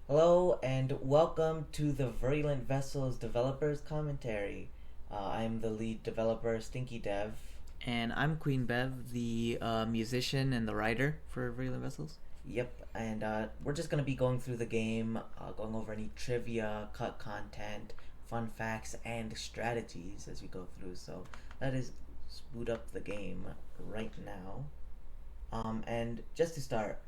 Hello and welcome to the Virulent Vessels Developers Commentary. I'm the lead developer, StinkyDev. And I'm QueenBev, the musician and the writer for Virulent Vessels. Yep, and we're just going to be going through the game, going over any trivia, cut content, fun facts, and strategies as we go through. So let us boot up the game right now. And just to start,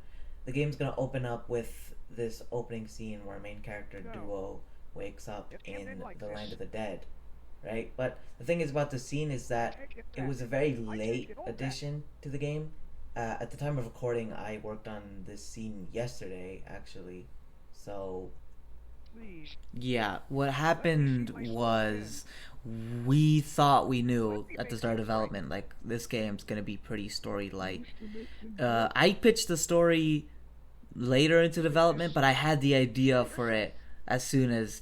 the game's going to open up with this opening scene where a main character duo wakes up in the land of the dead, right? But the thing is about the scene is that it was a very late addition to the game. At the time of recording, I worked on this scene yesterday, actually. So Yeah, what happened was we thought we knew at the start of development, like, this game's gonna be pretty story light. I pitched the story later into development, but I had the idea for it as soon as,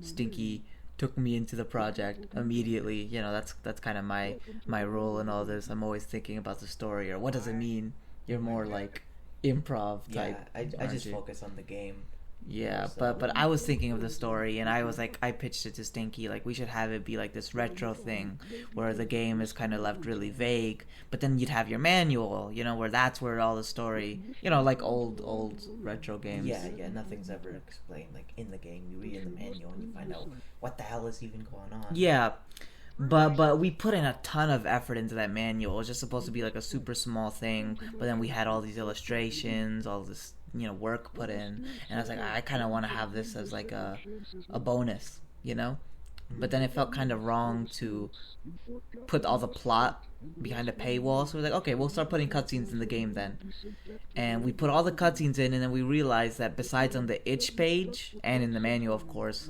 Stinky took me into the project immediately. That's kind of my role in all this. I'm always thinking about the story or what does it mean. You're more like improv yeah, type. I just you? focus on the game. Yeah, So but I was thinking of the story, and I was like, I pitched it to Stinky, like, we should have it be like this retro thing where the game is kind of left really vague, but then you'd have your manual, where that's where all the story, like old retro games. yeah, nothing's ever explained like in the game. You read in the manual and you find out what the hell is even going on. Yeah, but we put in a ton of effort into that manual. It was just supposed to be like a super small thing, but then we had all these illustrations, all this work put in, and I was like, I kind of want to have this as like a bonus. But then it felt kind of wrong to put all the plot behind a paywall. So we're like, okay, we'll start putting cutscenes in the game then. And we put all the cutscenes in, and then we realized that besides on the itch page and in the manual, of course,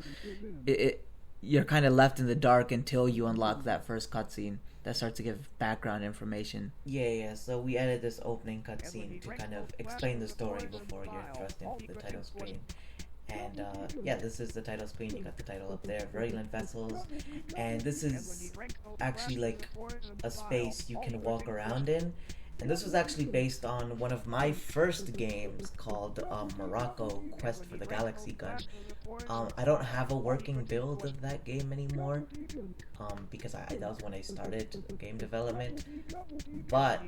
you're kind of left in the dark until you unlock that first cutscene that starts to give background information. Yeah. So we added this opening cutscene to kind of explain the story before you're thrust into the title screen. And yeah, this is the title screen. You got the title up there, Virulent Vessels, and this is actually like a space you can walk around in. And this was actually based on one of my first games called Morocco Quest for the Galaxy Gun. I don't have a working build of that game anymore because that was when I started game development. But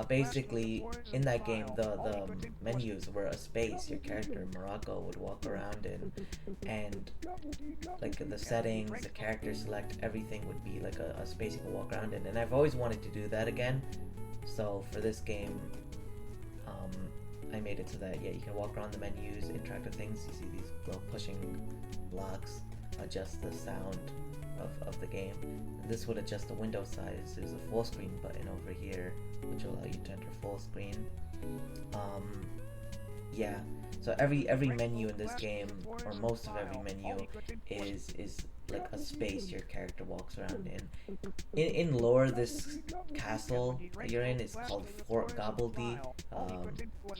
basically, in that game, the menus were a space your character in Morocco would walk around in, and like the settings, the character select, everything would be like a space you can walk around in. And I've always wanted to do that again. So for this game, I made it so that you can walk around the menus, interact with things. You see these little pushing blocks, adjust the sound of the game. And this would adjust the window size. There's a full screen button over here, which will allow you to enter full screen. Yeah. So every menu in this game, or most of every menu, is like a space your character walks around in. In lore, this castle that you're in is called Fort Gobbledy.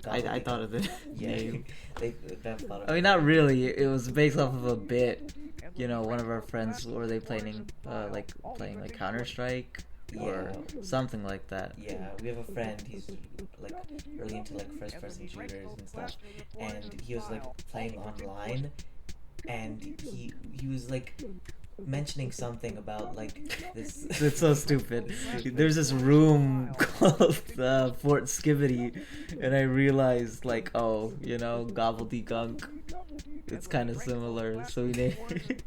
I thought of it. Yeah, they've thought of I mean, not really. It was based off of a bit. One of our friends were they playing like Counter Strike or something like that. Yeah, we have a friend. He's like really into like first-person shooters and stuff, and he was like playing online, and he was like mentioning something about like this. It's so stupid. There's this room called Fort Skibbity, and I realized like, gobbledygunk. It's kind of similar, so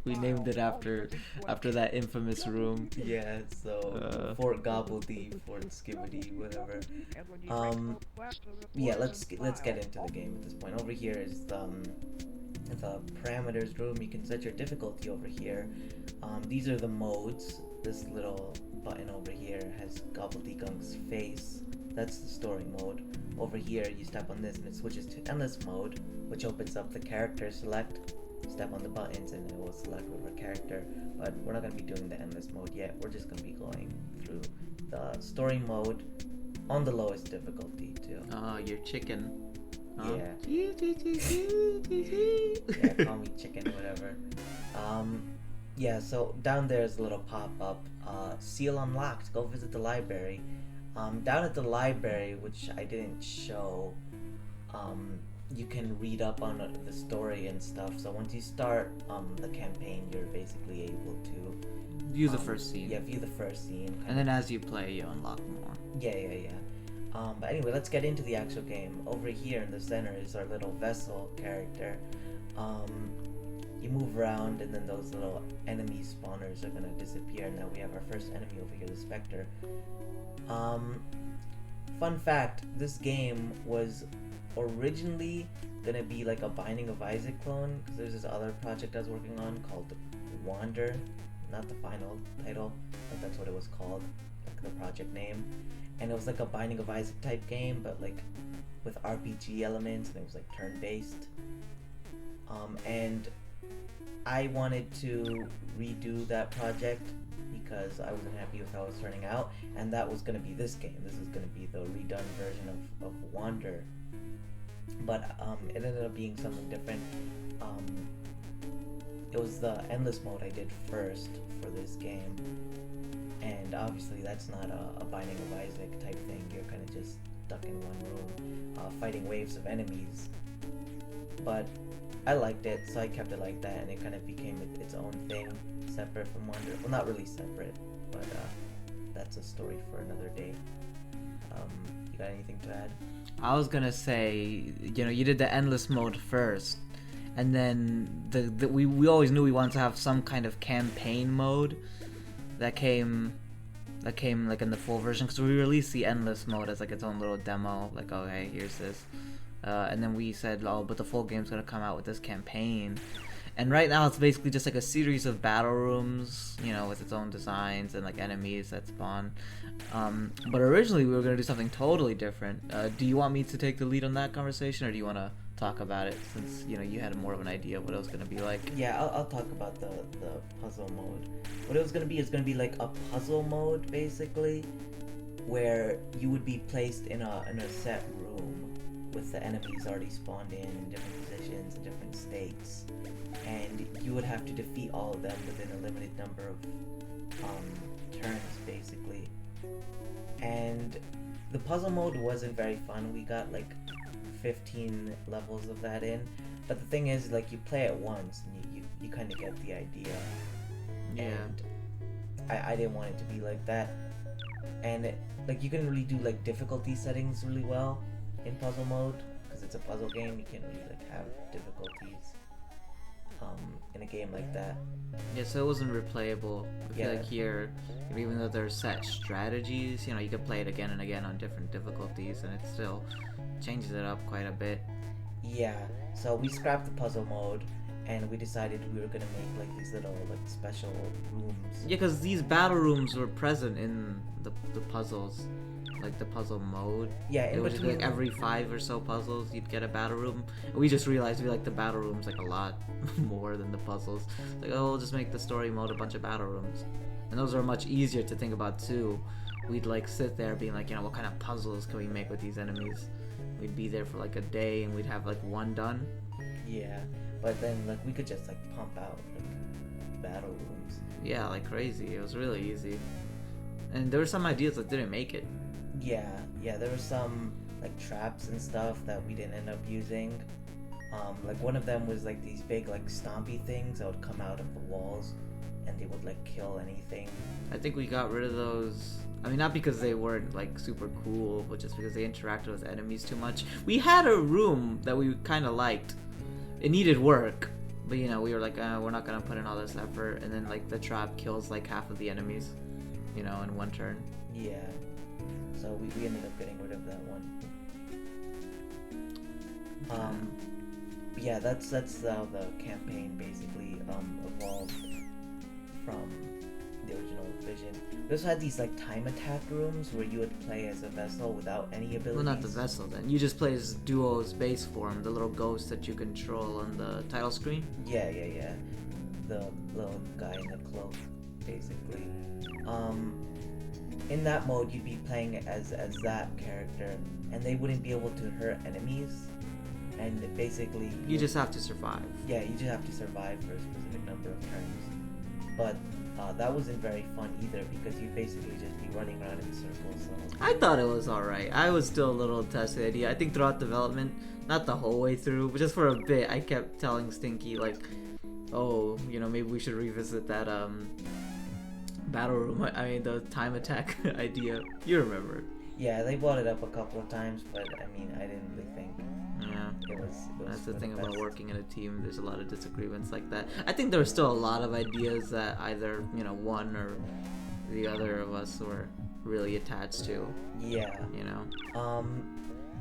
we named it after that infamous room. Yeah, so Fort Gobbledy, Fort Skibbity, whatever. Yeah, let's get into the game at this point. Over here is the parameters room. You can set your difficulty over here. These are the modes. This little button over here has Gobbledygook's face. That's the story mode. Over here, you step on this and it switches to endless mode, which opens up the character select. Step on the buttons and it will select whatever character. But we're not going to be doing the endless mode yet. We're just going to be going through the story mode on the lowest difficulty too. Oh, you're chicken. Yeah. Yeah, call me chicken, whatever. Yeah, so down there is a little pop-up. Seal unlocked. Go visit the library. Down at the library, which I didn't show, you can read up on the story and stuff. So once you start the campaign, you're basically able to view the first scene. Yeah, view the first scene. And then as you play, you unlock more. Yeah. But anyway, let's get into the actual game. Over here in the center is our little vessel character. You move around, and then those little enemy spawners are gonna disappear. Now we have our first enemy over here, the Spectre. Fun fact: this game was originally gonna be like a Binding of Isaac clone, because there's this other project I was working on called Wander. Not the final title, but that's what it was called, like the project name. And it was like a Binding of Isaac type game, but like with RPG elements, and it was like turn-based. And I wanted to redo that project because I wasn't happy with how it was turning out, and that was going to be this game. This is going to be the redone version of Wander. But it ended up being something different. It was the endless mode I did first for this game, and obviously that's not a Binding of Isaac type thing. You're kind of just stuck in one room fighting waves of enemies. But I liked it, so I kept it like that, and it kind of became its own thing, separate from Wander. Well, not really separate, but that's a story for another day. You got anything to add? I was gonna say, you did the endless mode first, and then we always knew we wanted to have some kind of campaign mode that came like in the full version, because we released the endless mode as like its own little demo, like, oh hey, here's this, and then we said, oh, but the full game's gonna come out with this campaign. And right now it's basically just like a series of battle rooms, with its own designs and like enemies that spawn. But originally we were going to do something totally different. Do you want me to take the lead on that conversation, or do you want to talk about it, since you had more of an idea of what it was going to be like? Yeah, I'll talk about the puzzle mode. What it was going to be is going to be like a puzzle mode, basically, where you would be placed in a set room with the enemies already spawned in different positions and different states. And you would have to defeat all of them within a limited number of turns, basically. And the puzzle mode wasn't very fun. We got like 15 levels of that in. But the thing is, like, you play it once and you kind of get the idea. Yeah. And I didn't want it to be like that. And like, you can really do like difficulty settings really well in puzzle mode, because it's a puzzle game. You can't really like have difficulties in a game like that. Yeah, so it wasn't replayable. I feel like here, even though there's set strategies, you could play it again and again on different difficulties, and it still changes it up quite a bit. Yeah, so we scrapped the puzzle mode, and we decided we were gonna make like these little like special rooms. Yeah, because these battle rooms were present in the puzzles, like the puzzle mode. Yeah, it was like every 5 or so puzzles you'd get a battle room. And we just realized we like the battle rooms like a lot more than the puzzles. Like, oh, we'll just make the story mode a bunch of battle rooms, and those are much easier to think about too. We'd like sit there being like, what kind of puzzles can we make with these enemies? We'd be there for like a day and we'd have like one done. Yeah, but then like we could just like pump out like battle rooms. Yeah, like crazy. It was really easy, and there were some ideas that didn't make it. Yeah, there were some like traps and stuff that we didn't end up using. Like one of them was like these big like stompy things that would come out of the walls, and they would like kill anything. I think we got rid of those. I mean, not because they weren't like super cool, but just because they interacted with enemies too much. We had a room that we kind of liked. It needed work, but we were like, we're not gonna put in all this effort. And then like the trap kills like half of the enemies, in one turn. Yeah. So we ended up getting rid of that one. Yeah, that's how the campaign basically evolved from the original vision. We also had these like time attack rooms where you would play as a vessel without any abilities. Well, not the vessel then. You just play as Duo's base form, the little ghost that you control on the title screen. Yeah. The little guy in the cloak, basically. In that mode, you'd be playing as that character, and they wouldn't be able to hurt enemies. And basically, you just have to survive. Yeah, you just have to survive for a specific number of turns. But that wasn't very fun either because you'd basically just be running around in circles. So. I thought it was alright. I was still a little attached to the idea. I think throughout development, not the whole way through, but just for a bit, I kept telling Stinky, like, oh, you know, maybe we should revisit that battle room. I mean, the time attack idea. You remember? Yeah, they brought it up a couple of times, but I mean, I didn't really think. Yeah, it was that's the thing best. about working in a team. There's a lot of disagreements like that. I think there were still a lot of ideas that either, you know, one or the other of us were really attached to. Yeah. You know.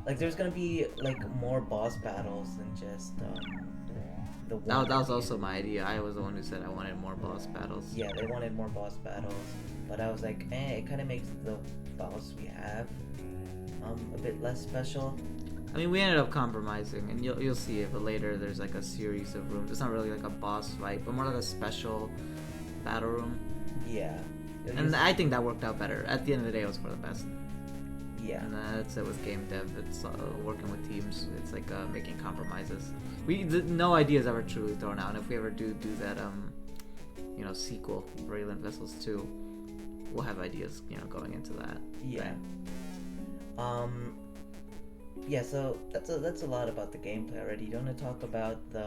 Like there's gonna be like more boss battles than just the one. That was also my idea. I was the one who said I wanted more boss battles. Yeah, they wanted more boss battles, but I was like, it kind of makes the boss we have a bit less special. I mean, we ended up compromising, and you'll see it. But later, there's like a series of rooms. It's not really like a boss fight, but more like a special battle room. Yeah. And I think that worked out better. At the end of the day, it was for the best. Yeah. And that's it with game dev. It's working with teams. It's like making compromises. No idea is ever truly thrown out. And if we ever do that, you know, sequel, Virulent Vessels 2, we'll have ideas, you know, going into that. Yeah. Yeah, so that's a lot about the gameplay already. You don't want to talk about the...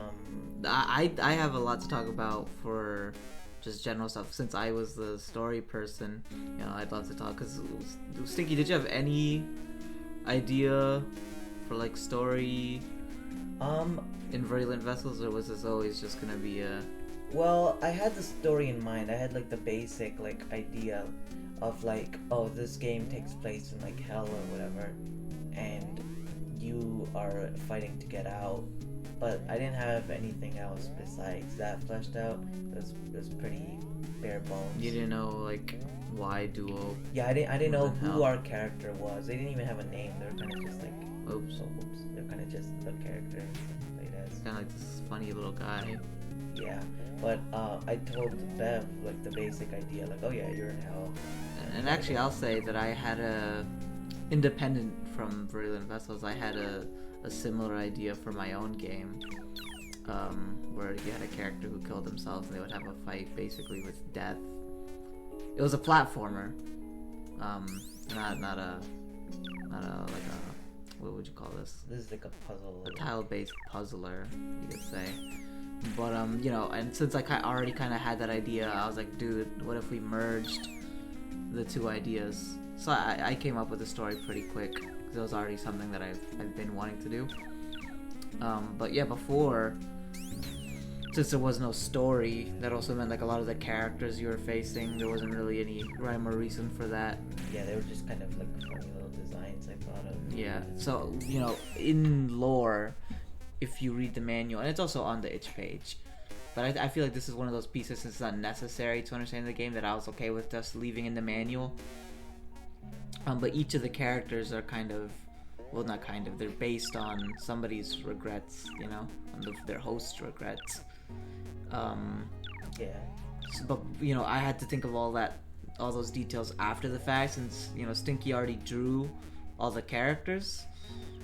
I have a lot to talk about for just general stuff. Since I was the story person, you know, I'd love to talk. Cause Stinky, did you have any idea for like story in Virulent Vessels, or was this always just gonna be a... Well, I had the story in mind. I had like the basic like idea of like, oh, this game takes place in like hell or whatever, and you are fighting to get out. But I didn't have anything else besides that fleshed out. It was pretty bare bones. You didn't know like why duo? Yeah, I didn't know who our character was. They didn't even have a name. They were kind of just like, oops. They're kind of just the character played as. Kind of like this funny little guy. Yeah, but I told Bev like the basic idea, like, oh yeah, you're in hell. And actually, I'll say that I had independent from Virulent Vessels, I had a similar idea for my own game, where you had a character who killed themselves and they would have a fight basically with death. It was a platformer, not a like a, what would you call this? This is like a puzzle. A tile-based puzzler, you could say. But you know, and since I already kind of had that idea, I was like, dude, what if we merged the two ideas? So I came up with the story pretty quick, because it was already something that I've been wanting to do. But yeah, before, since there was no story, that also meant like a lot of the characters you were facing, there wasn't really any rhyme or reason for that. Yeah, they were just kind of like funny little designs I thought of. Yeah, so, you know, in lore, if you read the manual, and it's also on the itch page, but I feel like this is one of those pieces, since it's not necessary to understand the game, that I was okay with just leaving in the manual. But each of the characters are kind of, well, not kind of, they're based on somebody's regrets, you know, on their host's regrets. Yeah. So, but, you know, I had to think of all those details after the fact, since, you know, Stinky already drew all the characters.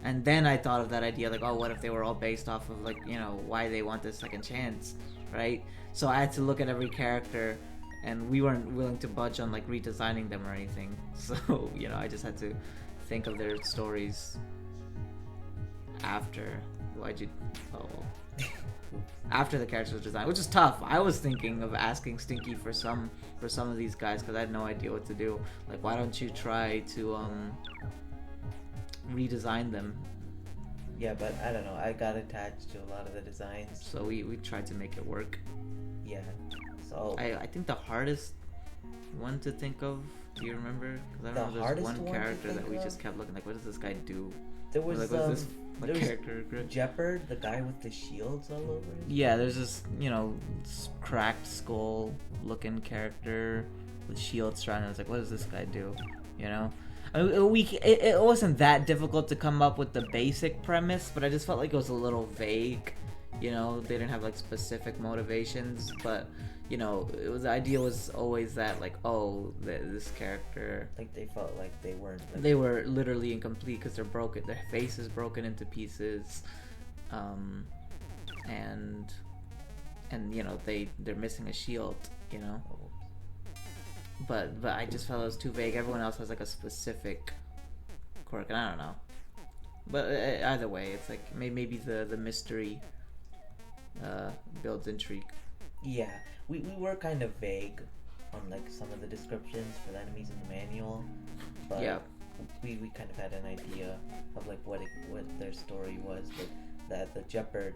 And then I thought of that idea, like, oh, what if they were all based off of, like, you know, why they want this second chance, right? So I had to look at every character, and we weren't willing to budge on, like, redesigning them or anything. So, you know, I just had to think of their stories after. After the characters were designed, which is tough. I was thinking of asking Stinky for some of these guys, because I had no idea what to do. Like, why don't you try to, redesign them? Yeah, but I don't know. I got attached to a lot of the designs. So we tried to make it work. Yeah. So I think the hardest one to think of. Do you remember? Because I remember there's one character that we just kept looking like, what does this guy do? There was like, what's this character? Jeopard, the guy with the shields all over him. Yeah, there's this, you know, cracked skull looking character with shields surrounding. I was like, what does this guy do? You know. It wasn't that difficult to come up with the basic premise, but I just felt like it was a little vague. You know, they didn't have like specific motivations, but you know, the idea was always that, like, oh, this character, like, they felt like they weren't. Like, they were literally incomplete because they're broken. Their face is broken into pieces, and you know they're missing a shield. You know, but I just felt it was too vague. Everyone else has like a specific quirk, and I don't know. But either way, it's like maybe the mystery builds intrigue. Yeah, we were kind of vague on like some of the descriptions for the enemies in the manual, but Yeah. we kind of had an idea of like what their story was, but the Jeopard,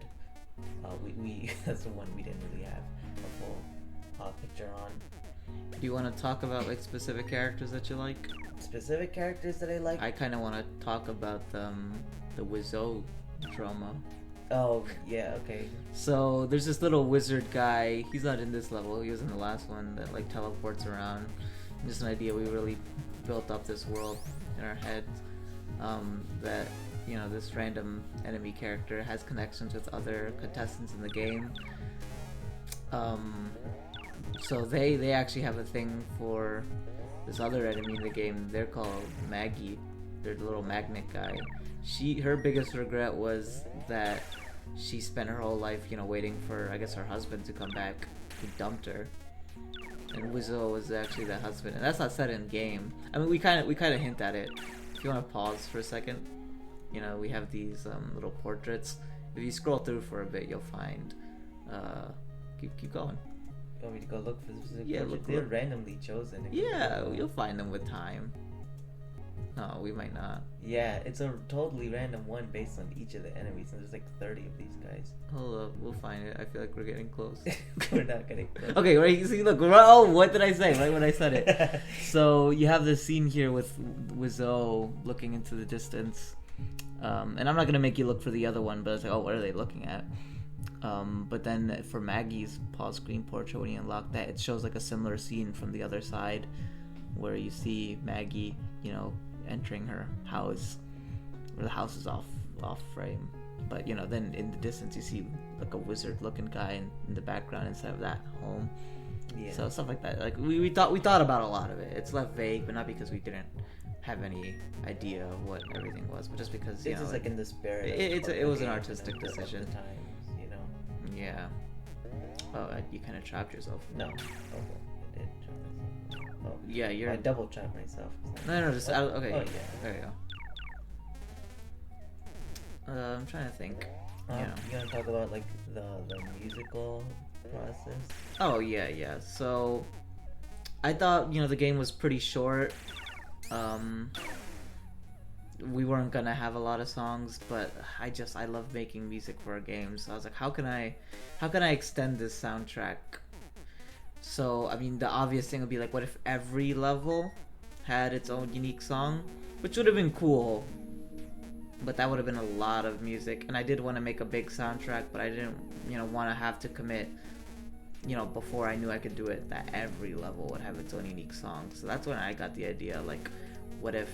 we that's the one we didn't really have a full picture on. Do you want to talk about like specific characters that you like? Specific characters that I like? I kind of want to talk about the Wizzo drama. Oh, yeah, okay. So there's this little wizard guy. He's not in this level. He was in the last one that like teleports around. Just an idea. We really built up this world in our heads. That this random enemy character has connections with other contestants in the game. So they actually have a thing for this other enemy in the game. They're called Maggie. They're the little magnet guy. Her biggest regret was that she spent her whole life, waiting for, I guess, her husband to come back, who dumped her. And Wizzo was actually the husband, and that's not said in game. I mean, we kind of hint at it. If you want to pause for a second, we have these little portraits. If you scroll through for a bit, you'll find. Keep going. You want me to go look for the specific Yeah, portraits? They're randomly chosen. Yeah, you'll find them with time. No, we might not. Yeah, it's a totally random one based on each of the enemies, and there's like 30 of these guys. Hold up, we'll find it. I feel like we're getting close. We're not getting close. Okay, right, see, look, oh, what did I say? Right when I said it. So, you have this scene here with Wizzo looking into the distance. And I'm not going to make you look for the other one, but it's like, oh, what are they looking at? But then for Maggie's pause screen portrait, when you unlock that, it shows like a similar scene from the other side, where you see Maggie, entering her house, where the house is off frame, but then in the distance you see like a wizard looking guy in the background instead of that home. Yeah. So stuff like that, like we thought about a lot of it. It's left vague, but not because we didn't have any idea of what everything was, but just because it's just like in the spirit. It was an artistic decision. Of the times, Yeah. Oh, you kind of trapped yourself. No. Okay. I did trap myself. Oh. Yeah, I double trapped myself. No, just okay. Oh, yeah. There you go. I'm trying to think. You want to talk about like the musical process? Oh yeah. So I thought the game was pretty short. We weren't gonna have a lot of songs, but I love making music for a game, so I was like, how can I extend this soundtrack? So I mean, the obvious thing would be like, what if every level had its own unique song, which would have been cool, but that would have been a lot of music, and I did want to make a big soundtrack, but I didn't want to have to commit before I knew I could do it, that every level would have its own unique song. So that's when I got the idea, like, what if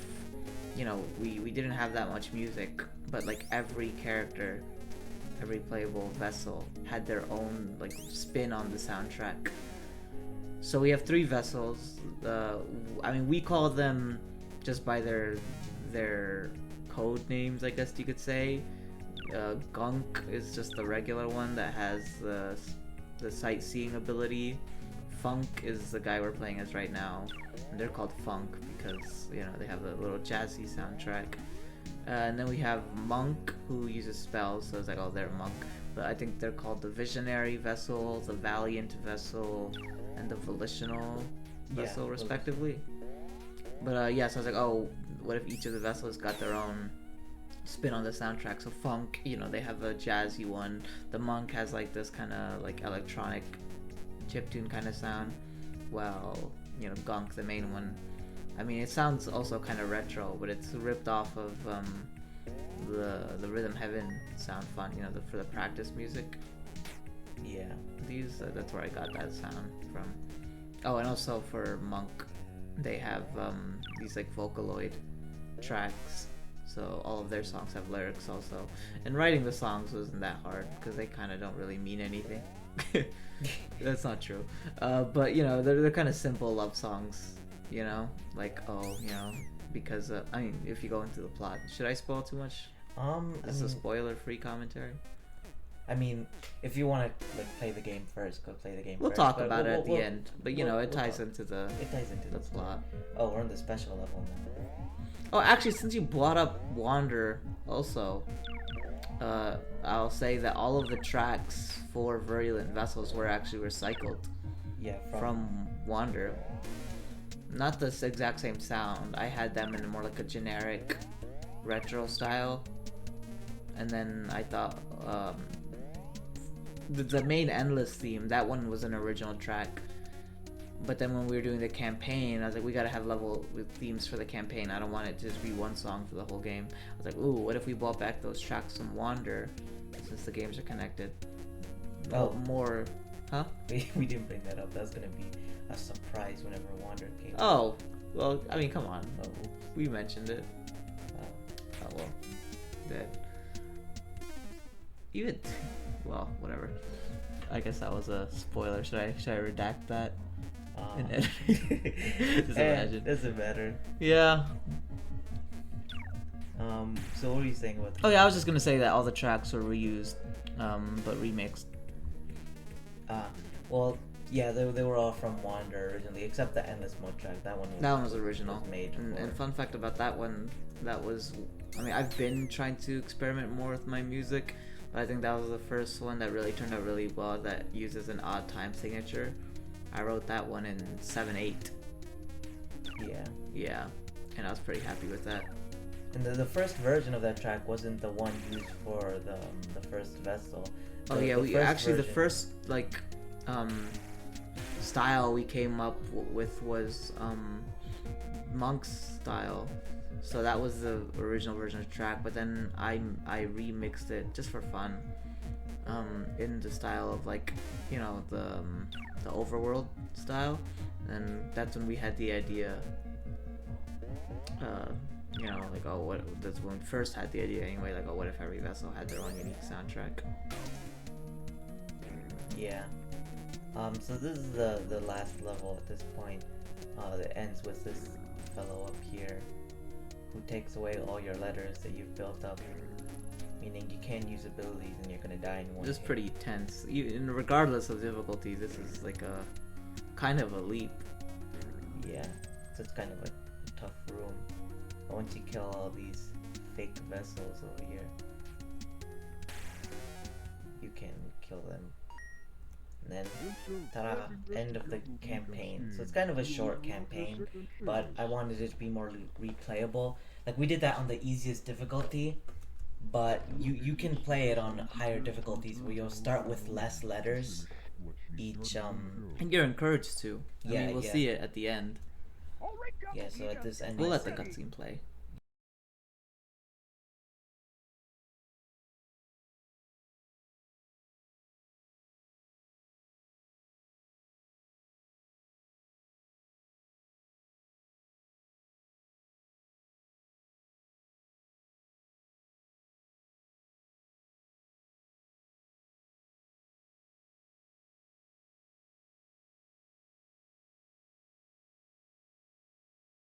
we didn't have that much music, but like every character, every playable vessel had their own like spin on the soundtrack. So we have 3 vessels. I mean, we call them just by their code names, I guess you could say. Gunk is just the regular one that has the sightseeing ability. Funk is the guy we're playing as right now, and they're called Funk because they have a little jazzy soundtrack. And then we have Monk, who uses spells, so it's like, oh, they're Monk. But I think they're called the Visionary Vessel, the Valiant Vessel, and the Volitional Vessel, respectively. But so I was like, oh, what if each of the vessels got their own spin on the soundtrack? So Funk, they have a jazzy one. The Monk has like this kind of like electronic chiptune kind of sound. Well, Gunk, the main one, I mean, it sounds also kind of retro, but it's ripped off of the Rhythm Heaven sound font, for the practice music. Yeah. That's where I got that sound from. Oh, and also for Monk, they have these like Vocaloid tracks, so all of their songs have lyrics also. And writing the songs wasn't that hard because they kind of don't really mean anything. That's not true. But they're kind of simple love songs. Like, because I mean, if you go into the plot, should I spoil too much? This is a spoiler-free commentary. I mean, if you want to like play the game first, go play the game We'll first. talk but about it at the end, but you know, it we'll ties talk. into the It ties into the the plot. Oh, we're on the special level now. Oh, actually, since you brought up Wander, also, I'll say that all of the tracks for Virulent Vessels were actually recycled Yeah, from Wander. Not the exact same sound. I had them in more like a generic retro style, and then I thought the main Endless theme, that one was an original track. But then when we were doing the campaign, I was like, we gotta have level with themes for the campaign. I don't want it to just be one song for the whole game. I was like, ooh, what if we brought back those tracks from Wander, since the games are connected? Oh. More, huh? we didn't bring that up. That was gonna be a surprise whenever Wander came. Oh, well, I mean, come on. Oh, We mentioned it. Oh well. Dead. Even, well, whatever. I guess that was a spoiler. Should I redact that? In editing? Just imagine. Doesn't matter. Yeah. So what are you saying about? Oh yeah, I was just gonna say that all the tracks were reused, but remixed. Well, yeah, they were all from Wander originally, except the Endless Mode track. That one Was original. Was made. And fun fact about that one, that was, I mean, I've been trying to experiment more with my music, but I think that was the first one that really turned out really well, that uses an odd time signature. I wrote that one in 7/8. Yeah, and I was pretty happy with that. And the first version of that track wasn't the one used for the first vessel. The first like style we came up with was Monk's style. So that was the original version of the track, but then I remixed it just for fun, in the style of, like, you know, the overworld style, and that's when we had the idea. You know, like, oh, that's when we first had the idea anyway. Like, oh, what if every vessel had their own unique soundtrack? Yeah. So this is the last level at this point. That ends with this fellow up here, who takes away all your letters that you've built up, meaning you can't use abilities and you're gonna die in one This is hit. pretty tense. Regardless of difficulty, this is like a kind of a leap. Yeah, so it's kind of a tough room. But once you kill all these fake vessels over here, you can kill them. And then, ta-da, end of the campaign. So it's kind of a short campaign, but I wanted it to be more replayable. Like, we did that on the easiest difficulty, but you can play it on higher difficulties where you'll start with less letters each. And you're encouraged to. I mean, we'll see it at the end. Yeah, so at this end, We'll let the cutscene play.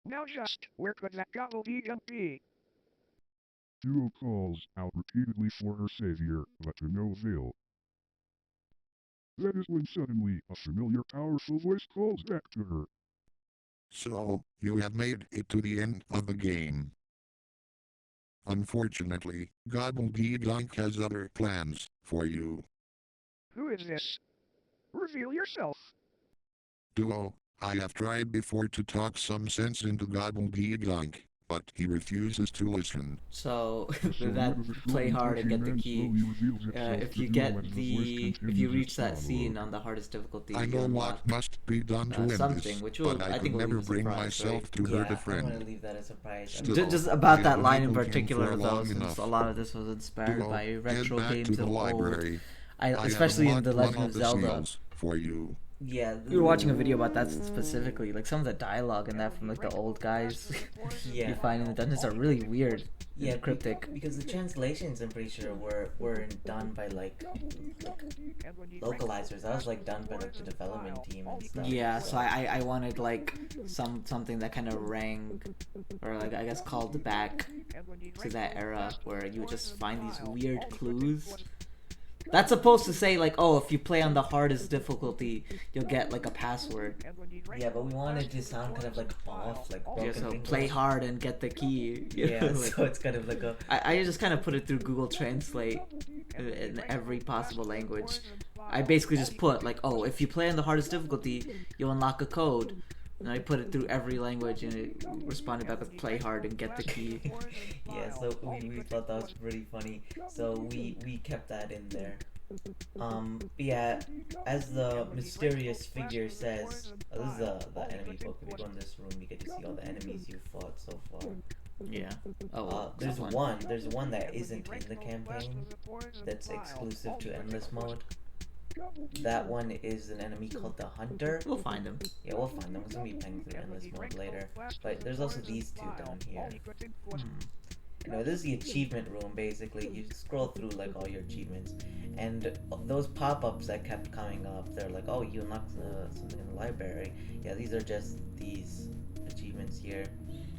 Now just, where could that gobbledygook be? Duo calls out repeatedly for her savior, but to no avail. That is when suddenly a familiar powerful voice calls back to her. So, you have made it to the end of the game. Unfortunately, Gobbledygook has other plans for you. Who is this? Reveal yourself. Duo, I have tried before to talk some sense into Gobbledygook, but he refuses to listen. So, with that, play hard and get the key. If you reach that scene on the hardest difficulty, I know what must be done to end something, this, which will, but I think, could will never leave a bring surprise, myself right? to hurt a I'm gonna friend. leave that as a surprise. Still, Just about that I line in have been looking particular, for though, long since enough. a lot of this was inspired Duo, by head retro back games to the of old. library. Especially in The I have Legend of unlocked one Zelda. the seals for you. Yeah, We were watching a video about that specifically. Like, some of the dialogue in that from, like, the old guys Yeah. you find in the dungeons are really weird. Yeah, and cryptic. because the translations, I'm pretty sure, weren't done by like localizers. That was like done by like the development team and stuff. Yeah, so I wanted, like, something that kind of rang, or, like, I guess called back to that era where you would just find these weird clues That's supposed to say like, oh, if you play on the hardest difficulty, you'll get like a password. Yeah, but we wanted to sound kind of like off, like broken Yeah, so English. play hard and get the key. You Yeah, know, like- so it's kind of like a... I just kind of put it through Google Translate in every possible language. I basically just put like, oh, if you play on the hardest difficulty, you'll unlock a code. And I put it through every language, and it responded back with play hard and get the key. Yeah, so we thought that was pretty funny. So we kept that in there. Yeah, as the mysterious figure says, this is the enemy book. If you go in this room, you get to see all the enemies you fought so far. Yeah. Oh, There's one that isn't in the campaign that's exclusive to endless mode. That one is an enemy called the Hunter. We'll find him. Yeah, we'll find them. We're gonna be playing through endless mode later. But there's also these two down here. You know, this is the achievement room, basically. You scroll through, like, all your achievements. And those pop-ups that kept coming up, they're like, oh, you unlocked something in the library. Yeah, these are just these achievements here.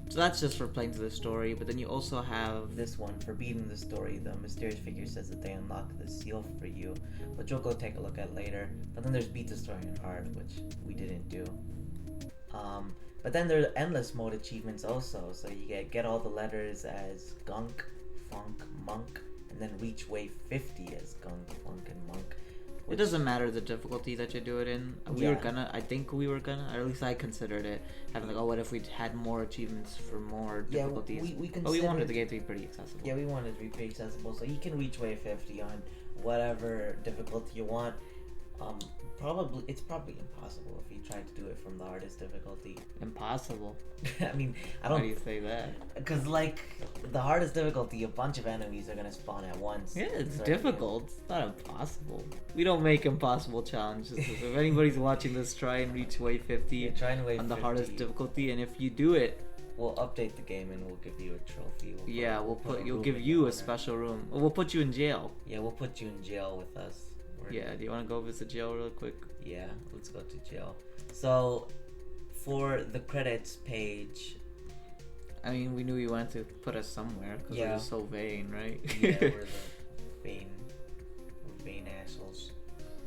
So that's just for playing through the story, but then you also have This one, for beating the story, the mysterious figure says that they unlock the seal for you, which we'll go take a look at later. But then there's beat the story in hard, which we didn't do. But then there are endless mode achievements also, so you get all the letters as Gunk, Funk, Monk, and then reach wave 50 as Gunk, Funk, and Monk. It doesn't matter the difficulty that you do it in. I think we were gonna, or at least I considered it, having like, oh, what if we had more achievements for more difficulties? But we wanted the game to be pretty accessible. Yeah, we wanted it to be pretty accessible, so you can reach wave 50 on whatever difficulty you want. It's probably impossible if you try to do it from the hardest difficulty. Impossible. I mean, I How don't... do you say that? Because, like, the hardest difficulty, a bunch of enemies are gonna spawn at once. Yeah, it's So- difficult. It's not impossible. We don't make impossible challenges. If anybody's watching this, try and reach wave 50 Yeah, try and wave on the 50. hardest difficulty, and if you do it, We'll update the game and we'll give you a trophy. you'll give you a special room. We'll put you in jail. Yeah, we'll put you in jail with us. Yeah, do you want to go visit jail real quick? Yeah, let's go to jail. So, for the credits page, I mean, we knew you wanted to put us somewhere because Yeah. we're just so vain, right? yeah, we're vain assholes.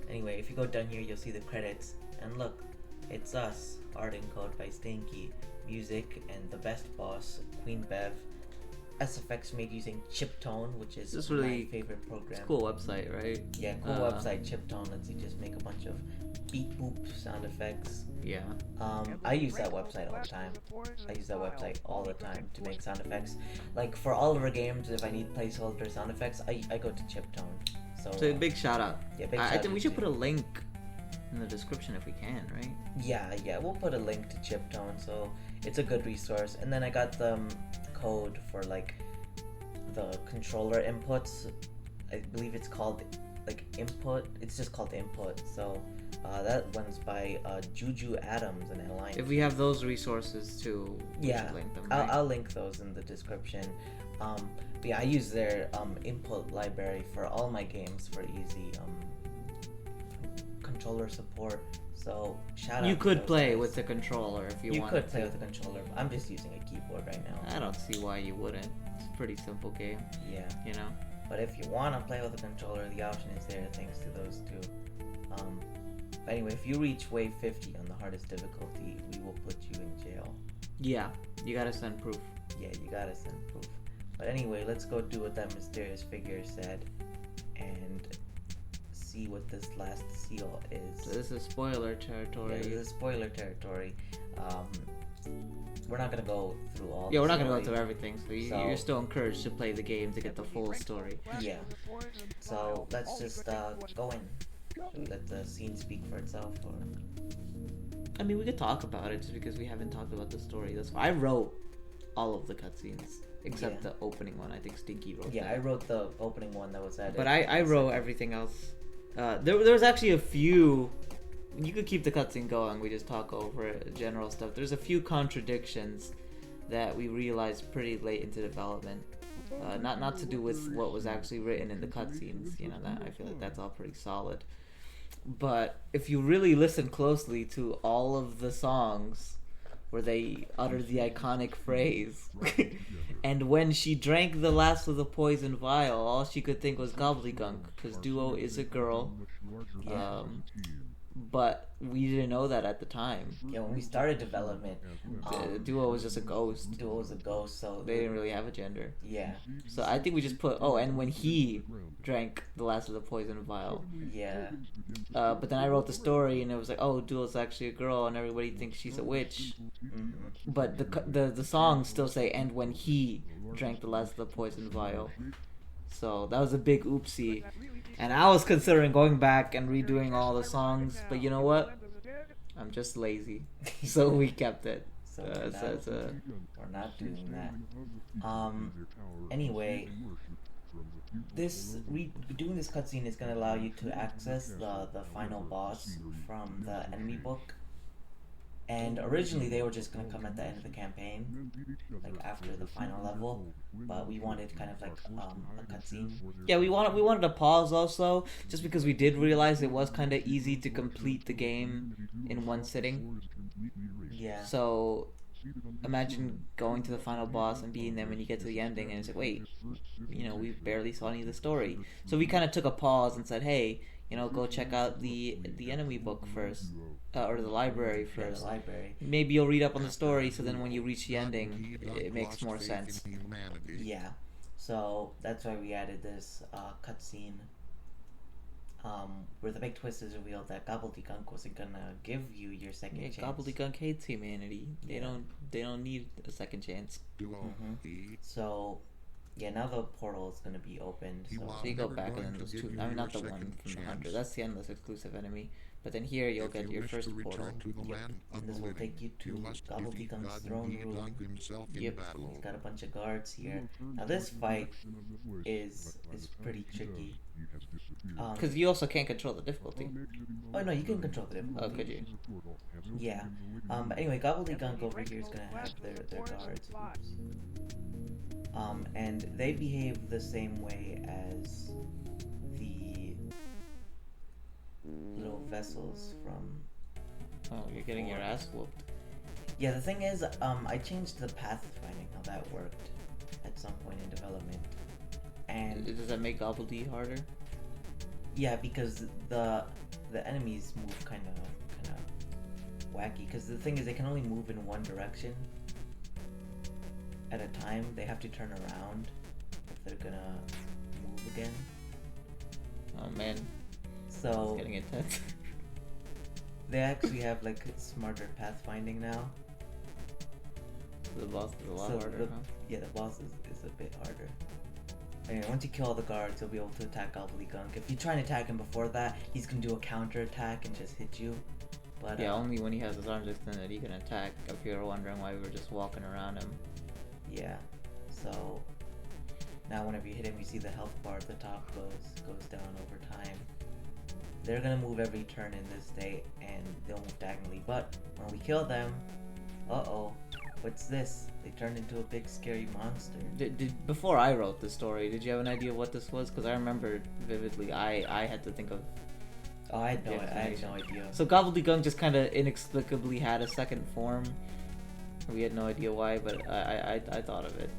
Anyway, if you go down here, you'll see the credits, and look, it's us. Art and code by Stinky, music and the best boss, QueenBev. SFX made using Chiptone, which is This is my really favorite program. It's a cool website, right? Yeah, cool website. Chiptone lets you just make a bunch of beep boop sound effects. Yeah. I use that website all the time. I use that website all the time to make sound effects. Like for all of our games, if I need placeholder sound effects, I go to Chiptone. So big shout out. Yeah, big I shout think out we should to- put a link in the description if we can, right? Yeah, we'll put a link to Chiptone, so it's a good resource. And then I got the code for like the controller inputs. I believe it's called like input. It's just called input. So that one's by Juju Adams and Align. If we have those resources too, we Yeah, should link them. Right? I'll link those in the description. But yeah, I use their input library for all my games for easy controller support. So shout out. You to could those play guys. with the controller if you You wanted could play to. with the controller. But I'm just using a keyboard right now. I don't see why you wouldn't. It's a pretty simple game, Yeah, you know. but if you want to play with the controller, the option is there thanks to those two. But anyway, if you reach wave 50 on the hardest difficulty, we will put you in jail. Yeah, you gotta send proof. Yeah, you gotta send proof. But anyway, let's go do what that mysterious figure said and see what this last seal is. So this is spoiler territory. Yeah, this is spoiler territory. We're not gonna go through all. Yeah, the we're not gonna go story. through everything, so you're still encouraged to play the game to get the full story. Yeah. So let's just go in. Let the scene speak for itself. Or... I mean, we could talk about it just because we haven't talked about the story. I wrote all of the cutscenes except Yeah. the opening one. I think Stinky wrote. Yeah, that. I wrote the opening one that was added. But I wrote everything else. There was actually a few. You could keep the cutscene going. We just talk over it, general stuff. There's a few contradictions that we realized pretty late into development. Not to do with what was actually written in the cutscenes. You know, that I feel like that's all pretty solid. But if you really listen closely to all of the songs, where they uttered the iconic phrase. And when she drank the last of the poison vial, all she could think was gobbledygunk, because Duo is a girl. Yeah. But we didn't know that at the time. Yeah, when we started development, Duo was just a ghost. Duo was a ghost, so They didn't really have a gender. yeah, So I think we just put, oh, and when he drank the last of the poison vial. yeah, But then I wrote the story, and it was like, oh, Duo's actually a girl, and everybody thinks she's a witch. mhm. But the songs still say, and when he drank the last of the poison vial. So that was a big oopsie. And I was considering going back and redoing all the songs, but you know what? I'm just lazy. So we kept it. So we're not doing that. Anyway, doing this cutscene is gonna allow you to access the final boss from the enemy book. And originally they were just gonna come at the end of the campaign, like after the final level, but we wanted kind of like a cutscene. Yeah, we wanted to pause also, just because we did realize it was kind of easy to complete the game in one sitting. Yeah. So imagine going to the final boss and beating them, and you get to the ending, and it's like, wait, we barely saw any of the story. So we kind of took a pause and said, hey, go check out the enemy book first, or the library Yeah, first. the library. Maybe you'll read up on the story, so then when you reach the ending, it makes more sense. Yeah. So that's why we added this cutscene, where the big twist is revealed that Gobbledygunk wasn't gonna give you your second chance. Gobbledygunk hates humanity. They don't need a second chance. So, yeah, now the portal is gonna be opened. So So you go back and then those two. I mean, not the one from the hunter. That's the endless exclusive enemy. But then here you'll get your first portal. and this will take you to Gobbledygunk's throne room. Yep. He's got a bunch of guards here. Now this fight is pretty tricky. Because you also can't control the difficulty. Oh no, you can control the difficulty. Oh, could you? Yeah. But anyway, Gobbledygunk over here is gonna have their guards. Oops. And they behave the same way as the little vessels from. Oh, you're getting your ass whooped. Yeah, the thing is, I changed the pathfinding how that worked at some point in development, and Does that make Gobbledy harder? yeah, because the enemies move kind of wacky. Because the thing is, they can only move in one direction at a time. They have to turn around if they're gonna move again. Oh man, So it's getting intense. they actually have like smarter pathfinding now. The boss is a lot So harder, the- huh? Yeah, the boss is a bit harder. Anyway, once you kill all the guards, you'll be able to attack Gobbledygunk. If you try and attack him before that, he's gonna do a counter attack and just hit you. But Yeah, only when he has his arms extended he can attack. If you're wondering why we were just walking around him. yeah. So now whenever you hit him, you see the health bar at the top goes down over time. They're gonna move every turn in this state, and they'll move diagonally. But when we kill them, what's this? They turned into a big scary monster. Before I wrote the story, did you have an idea what this was? Because I remember vividly, I had to think of. Oh, I had no explanation. idea. So Gobbledy just kind of inexplicably had a second form. We had no idea why, but I thought of it.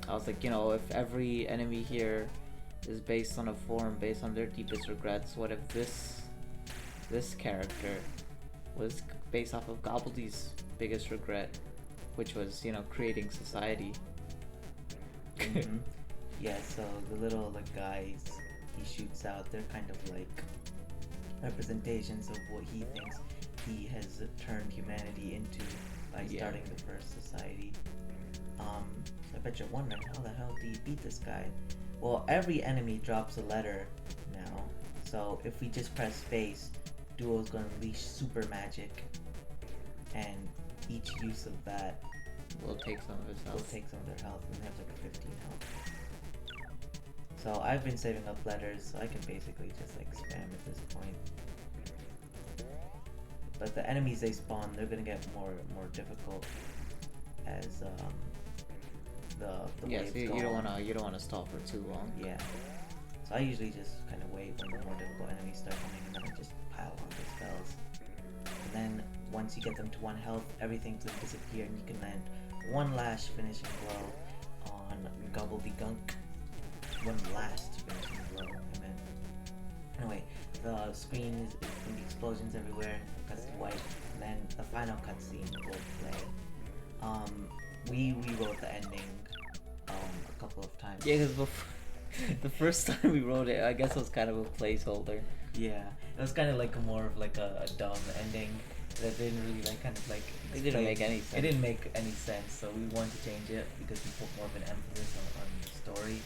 I was like, if every enemy here is based on a form based on their deepest regrets, what if this character was based off of Gobbledy's biggest regret, which was, creating society. Mhm. Yeah, so the little guys he shoots out, they're kind of like representations of what he thinks he has turned humanity into by starting the first society. I bet you're wondering, how the hell do you beat this guy? Well, every enemy drops a letter now, so if we just press space, Duo's gonna unleash super magic, and each use of that We'll take some of his will health. take some of their health, and they have like 15 health. So I've been saving up letters, so I can basically just spam at this point. But the enemies they spawn, they're gonna get more difficult as the Yeah, waves so you go don't on. wanna stall for too long. Yeah. So I usually just kind of wait when the more difficult enemies start coming, and then I just pile on the spells. And then once you get them to 1 health, everything will disappear and you can land 1 last finishing blow on Gobbledygunk. 1 last finishing blow, I meant. Anyway, the screen is going to be explosions everywhere, cuts to white, and then the final cutscene will play. We rewrote the ending a couple of times. Yeah, because the first time we wrote it, I guess it was kind of a placeholder. Yeah, it was kind of like more of like a dumb ending that didn't really like kind of like. It didn't make any sense. It didn't make any sense, so we wanted to change it because we put more of an emphasis on the story.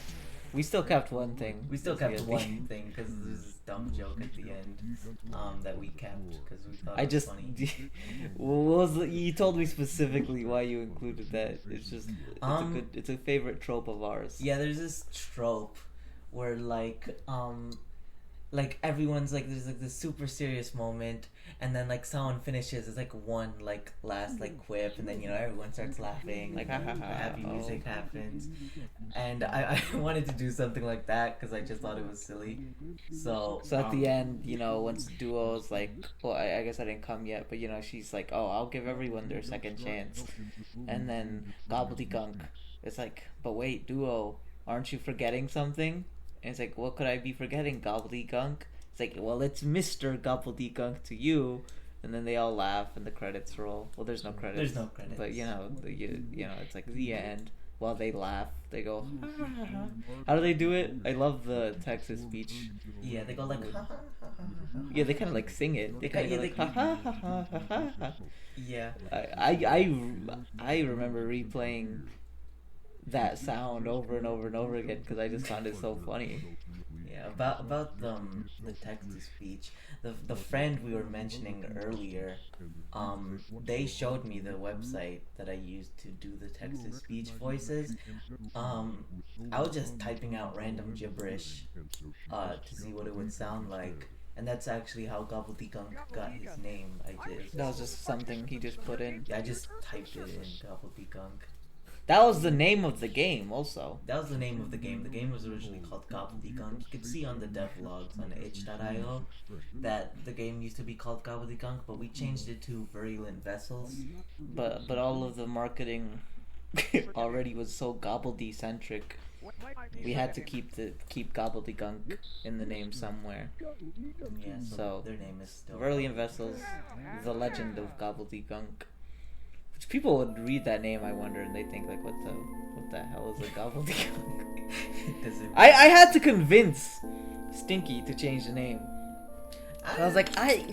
We still kept one thing. We still kept one thing because there's this dumb joke at the end that we kept because we thought it was funny. You told me specifically why you included that. It's just it's a favorite trope of ours. Yeah, there's this trope where like everyone's like there's like this super serious moment and then like someone finishes, it's like one like last like quip and then everyone starts laughing, like happy music happens, and I wanted to do something like that because I just thought it was silly. So at the end, once Duo's like, well, I guess I didn't come yet, but she's like, oh, I'll give everyone their second chance, and then Gobbledygunk is like, but wait, Duo, aren't you forgetting something? And it's like, what could I be forgetting, Gobbledygunk? It's like, well, it's Mr. Gobbledygunk to you. And then they all laugh and the credits roll. Well, there's no credits. There's no credits. But, it's like the end. While they laugh, they go, ha, ha, ha, ha. How do they do it? I love the Texas speech. Yeah, they go like, ha, ha, ha, ha, ha. Yeah, they kind of like sing it. They kind of like, ha, ha, ha, ha, ha, ha, ha. Yeah. I remember replaying that sound over and over and over again because I just found it so funny. Yeah, about the text-to speech, the friend we were mentioning earlier, they showed me the website that I used to do the text-to-speech voices. I was just typing out random gibberish to see what it would sound like, and that's actually how Gobbledygunk got his name. That was just something he just put in. Yeah, I just typed it in Gobbledygunk. That was the name of the game, also. That was the name of the game. The game was originally called Gobbledygunk. You could see on the devlogs on itch.io that the game used to be called Gobbledygunk, but we changed it to Virulent Vessels. But all of the marketing already was so gobbledy-centric. We had to keep Gobbledygunk in the name somewhere. Yeah, so their name is still Virulent Vessels, the legend of Gobbledygunk. Which people would read that name, I wonder, and they think like, what the hell is a Gobbledygunk? I had to convince Stinky to change the name. I was like, I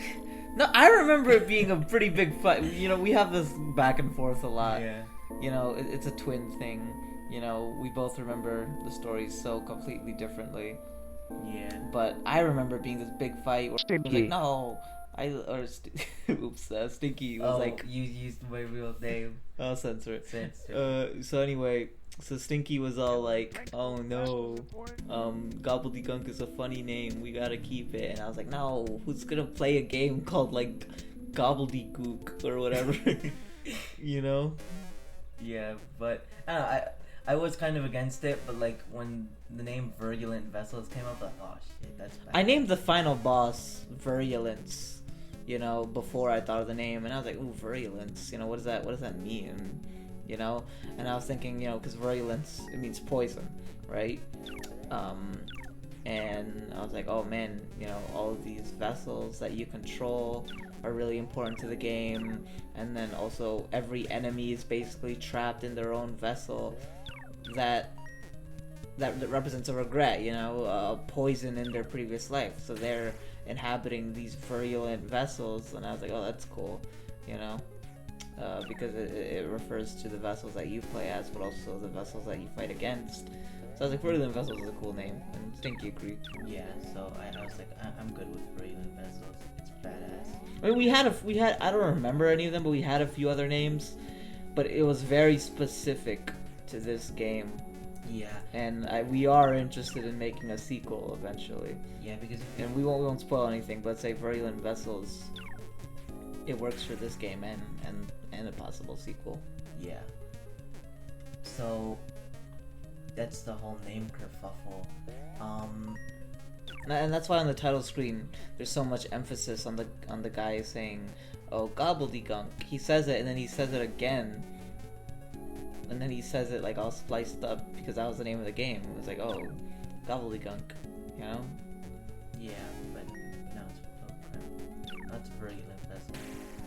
remember it being a pretty big fight. We have this back and forth a lot. Yeah. It's a twin thing. We both remember the stories so completely differently. Yeah. But I remember being this big fight where I was like, no. Stinky was like, you used my real name. I'll censor it. Censor. So anyway, Stinky was all like, oh no, Gobbledygunk is a funny name, we gotta keep it. And I was like, no, who's gonna play a game called like Gobbledygook or whatever? Yeah, but I don't know, I was kind of against it, but like when the name Virulent Vessels came up, I thought, oh shit, that's bad. I named the final boss Virulence, before I thought of the name, and I was like, ooh, Virulence, what does that mean? And I was thinking, because virulence, it means poison, right? And I was like, oh man, all of these vessels that you control are really important to the game, and then also every enemy is basically trapped in their own vessel that represents a regret, a poison in their previous life, so they're inhabiting these virulent vessels. And I was like, oh, that's cool, because it refers to the vessels that you play as, but also the vessels that you fight against. So I was like, Virulent Vessels is a cool name, and Stinky agreed. Yeah, so I was like, I'm good with Virulent Vessels. It's badass. I mean, we had I don't remember any of them, but we had a few other names, but it was very specific to this game. Yeah. And we are interested in making a sequel eventually. Yeah, because and we won't spoil anything, but say Virulent Vessels, it works for this game and a possible sequel. Yeah. So that's the whole name kerfuffle. And that's why on the title screen there's so much emphasis on the guy saying, "Oh, gobbledygunk." He says it and then he says it again, and then he says it like all spliced up because that was the name of the game. It was like, "Oh, gobbledygunk," you know? Yeah, but no, that's Virulent Vessels.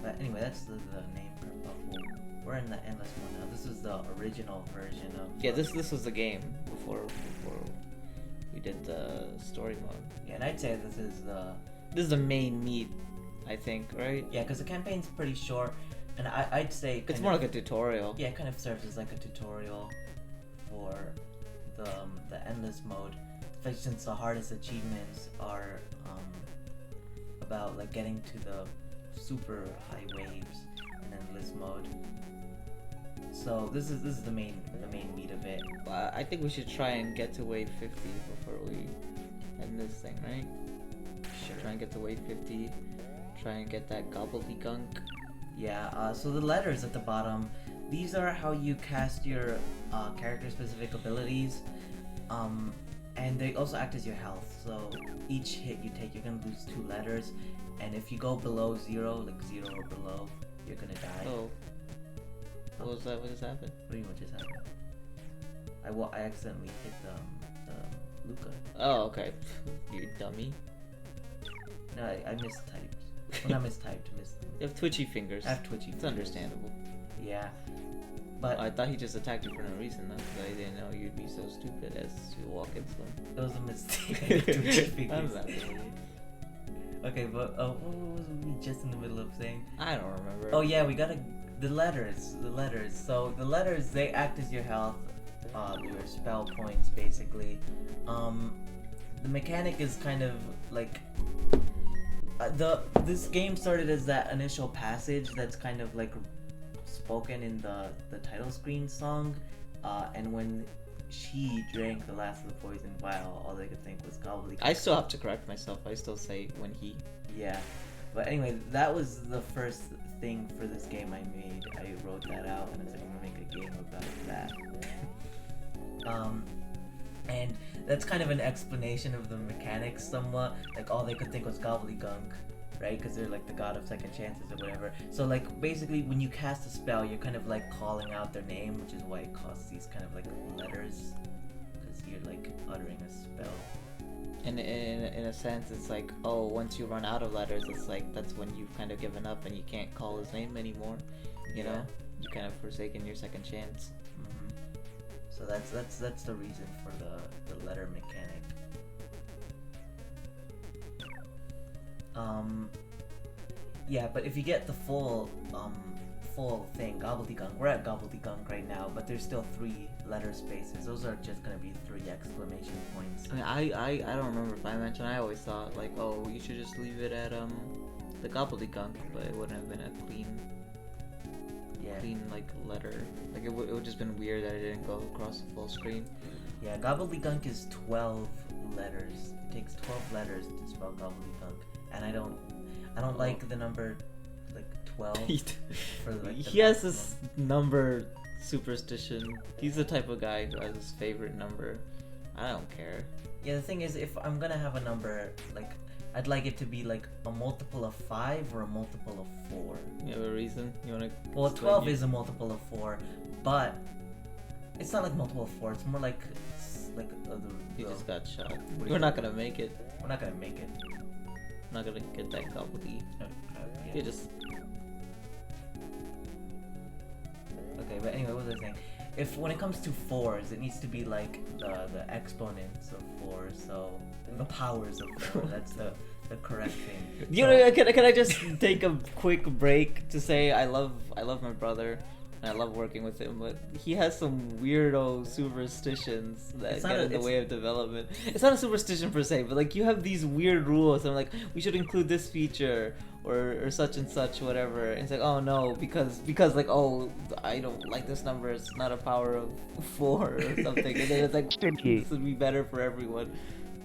But anyway, that's the name for Buffalo. We're in the endless one now. This is the original version of. Yeah, this was the game before we did the story mode. Yeah, and I'd say this is the main meat, I think, right? Yeah, because the campaign's pretty short, and I'd say It's more like a tutorial. Yeah, it kind of serves as like a tutorial for the endless mode. Since the hardest achievements are about like getting to the super high waves in endless mode. So this is the main meat of it. I think we should try and get to wave 50 before we end this thing, right? Sure. Try and get to wave 50. Try and get that gobbledygunk. Yeah. So the letters at the bottom, these are how you cast your character-specific abilities, and they also act as your health. So each hit you take, you're gonna lose 2 letters, and if you go below 0, like 0 or below, you're gonna die. Oh. What was that? What just happened? What do you mean, what just happened? I accidentally hit the Luca. Oh, okay. You dummy. No, I mistyped. Well, not mistyped, You have twitchy fingers. I have twitchy It's fingers. understandable. Yeah. But I thought he just attacked you for no reason, though, because I didn't know you'd be so stupid as to walk into him. it was a mistake. Twitchy fingers. I'm not really. Okay, but what was we just in the middle of saying? I don't remember. Oh yeah, we gotta the letters. So the letters, they act as your health, your spell points basically. The mechanic is kind of like this game started as that initial passage that's kind of like spoken in the title screen song, and when she drank the last of the poison vial, all they could think was gobbledygook. I still have to correct myself. I still say when he. Yeah, but anyway, that was the first thing for this game I made. I wrote that out and I was like, I'm gonna make a game about that. And that's kind of an explanation of the mechanics somewhat. Like all they could think was gobbledygunk, right? Because they're like the god of second chances or whatever. So like basically when you cast a spell, you're kind of like calling out their name, which is why it costs these kind of like letters. Because you're like uttering a spell. And in a sense, it's like, oh, once you run out of letters, it's like that's when you've kind of given up and you can't call his name anymore. You know, you kind of forsaken your second chance. Mm-hmm. So that's the reason for the letter mechanic. Yeah, but if you get the full thing, gobbledygunk, we're at gobbledygunk right now, but there's still 3 letter spaces. Those are just gonna be 3 exclamation points. I mean, I don't remember if I mentioned. I always thought like, oh, you should just leave it at the gobbledygunk, but it wouldn't have been a clean like letter. Like it would just been weird that it didn't go across the full screen. Yeah, gobbledygunk is 12 letters. It takes 12 letters to spell gobbledygunk, and I don't like the number like 12 for like He has this number superstition. He's the type of guy who has his favorite number. I don't care. Yeah, the thing is, if I'm gonna have a number, like, I'd like it to be like a multiple of 5 or a multiple of 4. You have a reason? You wanna? Well, 12 is a multiple of 4, but it's not like multiple of 4. It's more like He just got shot. We're not gonna make it. We're not gonna make it. We're not gonna get that gobbledygook. Yeah. You just. Okay, but anyway, what was I saying? If when it comes to 4s, it needs to be like the exponents of 4, so the powers of 4. That's the correct thing. You know, can I just take a quick break to say I love my brother and I love working with him, but he has some weirdo superstitions that get in the way of development. It's not a superstition per se, but like you have these weird rules. I'm like, we should include this feature or such and such, whatever. And it's like, oh no, because like, oh, I don't like this number. It's not a power of 4 or something. And then it's like, Stinky. this would be better for everyone.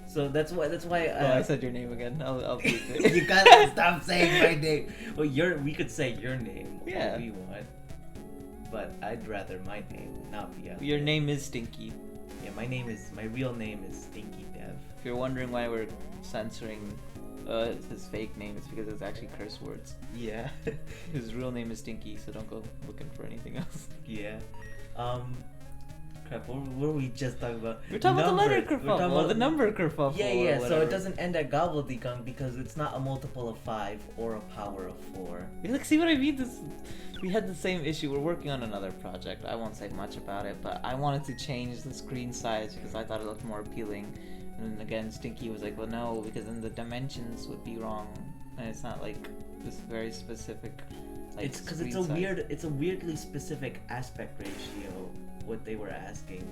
So that's why. Oh, I said your name again. I'll keep it. You gotta stop saying my name. Well, we could say your name. Yeah. If we want. But I'd rather my name not be out Your there. name is Stinky. Yeah, my real name is StinkyDev. If you're wondering why we're censoring his fake name. It's because it's actually curse words. Yeah. His real name is Stinky, so don't go looking for anything else. Yeah. Crap, what were we just talking about? We're talking about the letter Numbers. We're talking kerfuffle, or about the number kerfuffle. Yeah, or yeah, so whatever. it doesn't end at gobbledygook because it's not a multiple of 5 or a power of 4. You look, see what I mean? We had the same issue. We're working on another project. I won't say much about it, but I wanted to change the screen size because I thought it looked more appealing. And then again, Stinky was like, well, no, because then the dimensions would be wrong. And it's not like this very specific. Like, It's because it's screen a size. weirdly specific aspect ratio. What they were asking.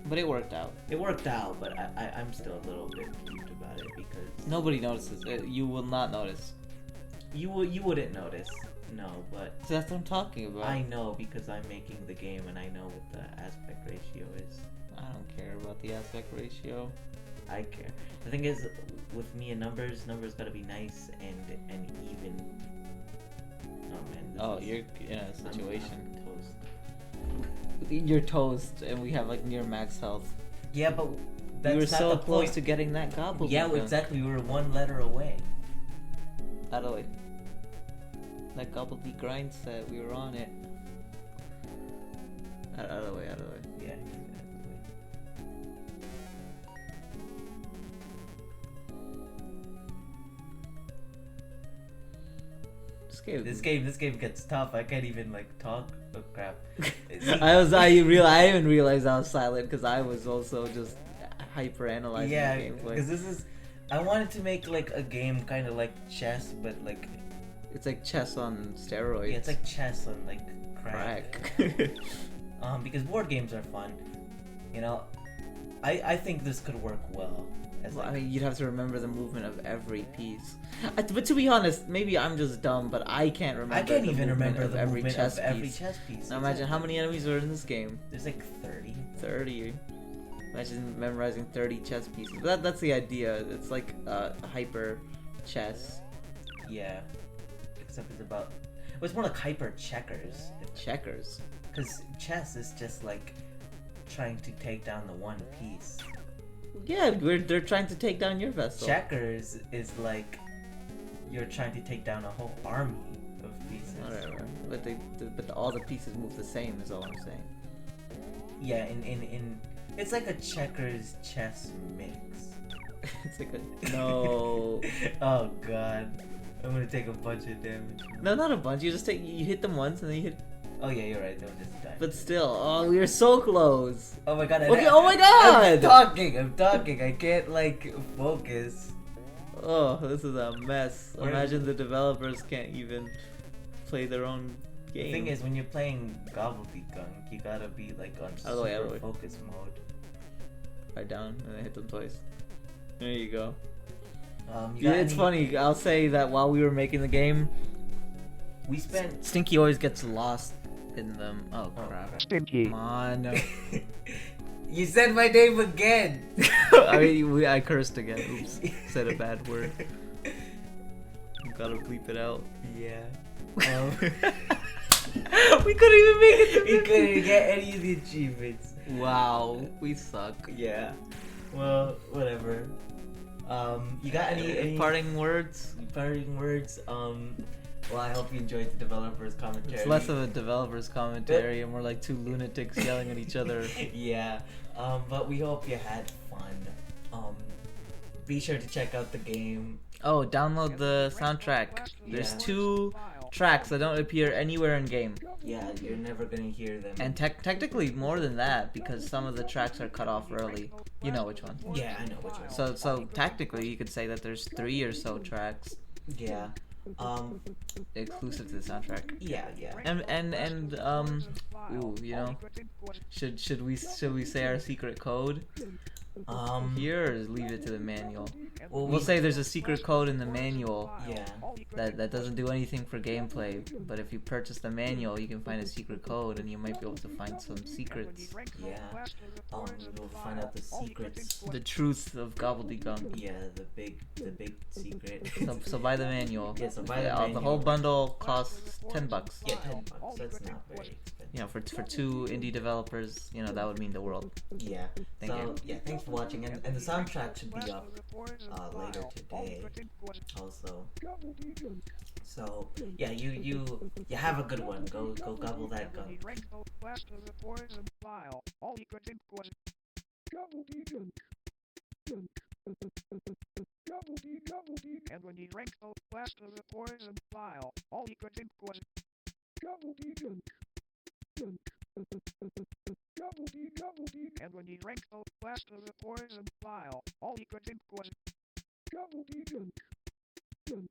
But it worked out. It worked out, but I'm still a little bit confused about it because Nobody notices. You will not notice. you wouldn't notice. No, but So that's what I'm talking about. I know because I'm making the game and I know what the aspect ratio is. I don't care about the aspect ratio. I care. The thing is, with me and numbers gotta be nice and even. Oh man. Oh, you're in a situation. I'm toast. You're toast, and we have like near max health. Yeah, but that's We were not so the close point. to getting that gobbledygook. Yeah, exactly. We were one letter away. Out of the way. That gobbledygook grind set, we were on it. Out of the way, out of the way. Yeah. This game gets tough. I can't even like talk. Oh crap. I didn't realize I was silent because I was also just hyper analyzing Yeah, the gameplay. because this is. I wanted to make like a game kind of like chess, but like It's like chess on steroids. yeah, it's like chess on like crack. crack. Because board games are fun. You know, I think this could work well. As Well, like, I mean, you'd have to remember the movement of every piece. But to be honest, maybe I'm just dumb, but I can't remember. I can't the even movement remember of the every movement chess of every piece. chess piece. Now imagine how many enemies are in this game. There's like 30. 30. Imagine memorizing 30 chess pieces. But that's the idea. It's like hyper chess. Yeah. Except it's about. Well, it's more like hyper checkers. Checkers. Because chess is just like trying to take down the one piece. Yeah, they're trying to take down your vessel. Checkers is like you're trying to take down a whole army of pieces. Whatever. But all the pieces move the same is all I'm saying. Yeah, in it's like a checkers chess mix. It's like a no. Oh god. I'm gonna take a bunch of damage. No, not a bunch. You hit them once and then you hit. Oh yeah, you're right. They'll just die. But still, oh, we were so close. Oh my god. Okay, oh my god! I'm talking. I can't like focus. Oh, this is a mess. Where- Imagine the developers can't even play their own game. The thing is, when you're playing gobbledygook, you gotta be like on Out of the way, out of the super way. focus mode. Right down and then hit them twice. There you go. You Yeah, got it's any- funny. I'll say that while we were making the game, We spent. Stinky always gets lost in them. Oh Oh, crap! Stinky. Come on. You said my name again. I cursed again. Oops. Said a bad word. Gotta bleep it out. Yeah. We couldn't even make it to We 50. couldn't get any of the achievements. Wow, we suck. Yeah. Well, whatever. You got any Parting words? parting words? Well, I hope you enjoyed the developers' commentary. It's less of a developer's commentary and more like two lunatics yelling at each other. Yeah. But we hope you had fun. Be sure to check out the game. Oh, download the soundtrack. There's Yeah. 2 tracks that don't appear anywhere in game. Yeah, you're never gonna hear them. And technically more than that because some of the tracks are cut off early. You know which one. yeah, I know which one. So technically you could say that there's 3 or so tracks Yeah. exclusive to the soundtrack. Yeah. And ooh, you know, should we say our secret code here or leave it to the manual? Well, We'll say there's a secret code in the manual Yeah. that doesn't do anything for gameplay, but if you purchase the manual, you can find a secret code and you might be able to find some secrets. Yeah. We'll find out the secrets. The truth of gobbledygook. Yeah, the big secret. So buy the manual. Yeah, so buy the The whole manual. bundle costs $10. Yeah, $10. That's not very expensive. for two indie developers, that would mean the world. Yeah. Thank you. Yeah, thanks for watching, and the soundtrack should be up later today also. So yeah, you have a good one. Go gobble that gunk. All he could think was gobbledygook, gunk, gobbledygook. And when he drank the last of the poison vial, all he could think was gobbledygook, gunk, gobbledygook. And when he drank the last of the poison vial, all he could think was gobbledygook, gunk.